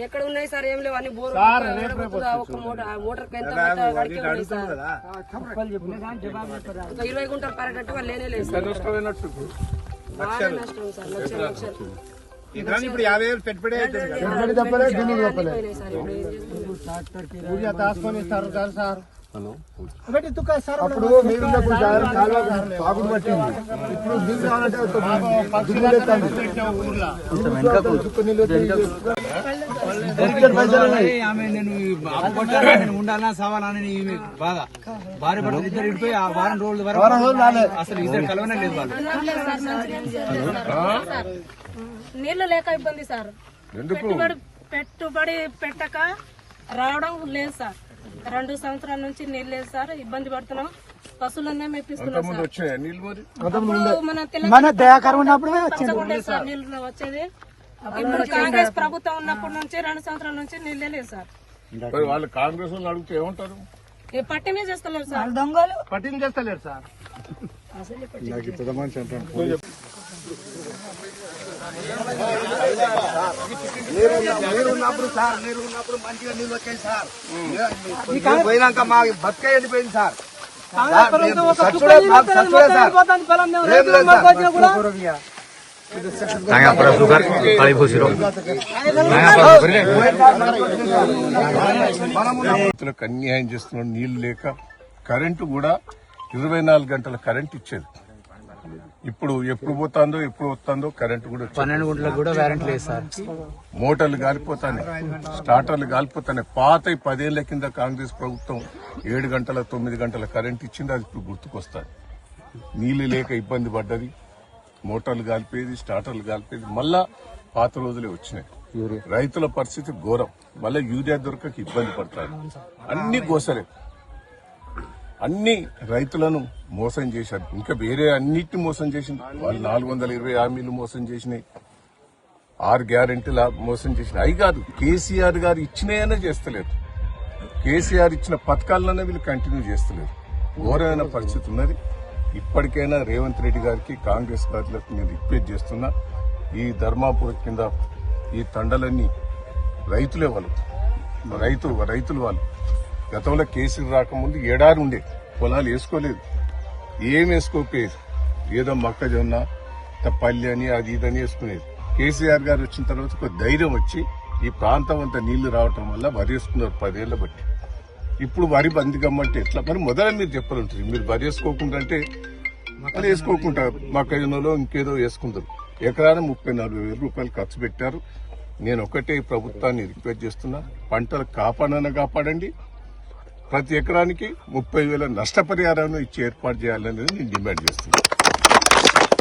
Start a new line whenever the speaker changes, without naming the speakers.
ఎక్కడ ఉన్నాయి సార్? ఏం లేవు అన్ని బోర్. మోటార్ 20 గుంటలు పరగట్టుగా లేనే లేదు సార్. బాగా నష్టం సార్. లక్షలు
ఇప్పుడు 50,000 పెట్టుబడి సార్. అప్పుడు మీరున్నప్పుడు సాగుడు పట్టింది. ఇప్పుడు నీళ్ళు రావాలంటే
నేను ఉండాలా సవాలని బాగా భార్య భర్త ఇద్దరు ఇడిపోయి ఆ వారం రోజుల వరకు అసలు ఇద్దరు కలవనే లేదు వాళ్ళు.
నీళ్లు లేక ఇబ్బంది సార్. పెట్టుబడి పెట్టక రావడం లేదు సార్. 2 సంవత్సరాల నుంచి నీళ్ళు లేదు సార్. ఇబ్బంది పడుతున్నాం. పశువులనే మేపిస్తున్నాం సార్. మన తెలంగాణ సార్ నీళ్లు వచ్చేది. ఇప్పుడు కాంగ్రెస్ ప్రభుత్వం ఉన్నప్పటి నుంచి 2 సంవత్సరాల నుంచి నీళ్ళే లేదు సార్.
వాళ్ళు కాంగ్రెస్ వాళ్ళు అడిగితే ఏమంటారు?
పట్టిమే చేస్తలేరు సార్.
దొంగలు
పట్టింగ్ చేస్తలేరు సార్. నీరున్నప్పుడు మంచిగా నీళ్ళు వచ్చాయి సార్. పోయినాక మా బతుక ఎండిపోయింది సార్. రైతులకు అన్యాయం చేస్తున్నాడు. నీళ్లు లేక కరెంటు కూడా 24 గంటల కరెంట్ ఇచ్చేది. ఇప్పుడు ఎప్పుడు పోతుందో ఎప్పుడు వస్తుందో కరెంటు కూడా
12 గంటలకు కూడా వారంటీ లేదు సార్.
మోటార్లు గాలిపోతాయి, స్టార్టర్లు గాలిపోతాయి. పాత 10 ఏళ్ల కింద కాంగ్రెస్ ప్రభుత్వం 7 గంటల 9 గంటల కరెంట్ ఇచ్చింది. అది ఇప్పుడు గుర్తుకొస్తుంది. నీళ్లు లేక ఇబ్బంది పడ్డది. మోటార్లు గాలిపోయేది, స్టార్టర్లు గాలిపోయేది. మళ్ళా పాత రోజులే వచ్చినాయి. రైతుల పరిస్థితి ఘోరం. మళ్ళీ యూరియా దొరకక ఇబ్బంది పడతారు. అన్ని గోసలే. అన్ని రైతులను మోసం చేశారు. ఇంకా వేరే అన్నిటిని మోసం చేసింది. వాళ్ళు 420 హామీలు మోసం చేసినాయి. 6 గ్యారెంటీలు మోసం చేసినాయి. అవి కాదు, కేసీఆర్ గారు ఇచ్చినాయనే చేస్తలేదు. కేసీఆర్ ఇచ్చిన పథకాలనే వీళ్ళు కంటిన్యూ చేస్తలేదు. ఘోరమైన పరిస్థితి ఉన్నది. ఇప్పటికైనా రేవంత్ రెడ్డి గారికి, కాంగ్రెస్ పార్టీలకు నేను రిక్వెస్ట్ చేస్తున్నా. ఈ ధర్మాపూర్ కింద ఈ తండలన్నీ రైతులే వాళ్ళు, రైతులు వాళ్ళు. గతంలో కేసీఆర్ రాకముందు ఏడాది ఉండే పొలాలు వేసుకోలేదు. ఏం వేసుకోకపోయేది. ఏదో మొక్కజొన్న, పల్లి అని అది ఇదని వేసుకునేది. కేసీఆర్ గారు వచ్చిన తర్వాత ఒక ధైర్యం వచ్చి ఈ ప్రాంతం అంతా నీళ్లు రావటం వల్ల వరి వేసుకున్నారు 10 ఏళ్ల బట్టి. ఇప్పుడు వరి బంది గమ్మంటే ఎట్లా? మరి మొదల మీరు చెప్పాలంటారు. మీరు వరి వేసుకోకుండా అంటే అది వేసుకోకుండా మొక్కజొన్నలో ఇంకేదో వేసుకుంటారు. ఎకరాన 34,000 రూపాయలు ఖర్చు పెట్టారు. నేను ఒకటే ప్రభుత్వాన్ని రిక్వెస్ట్ చేస్తున్నా, పంటలు కాపాడండి. ప్రతి ఎకరానికి 30,000 నష్టపరిహారాన్ని ఇచ్చి ఏర్పాటు చేయాలనేది నేను డిమాండ్ చేస్తున్నాను.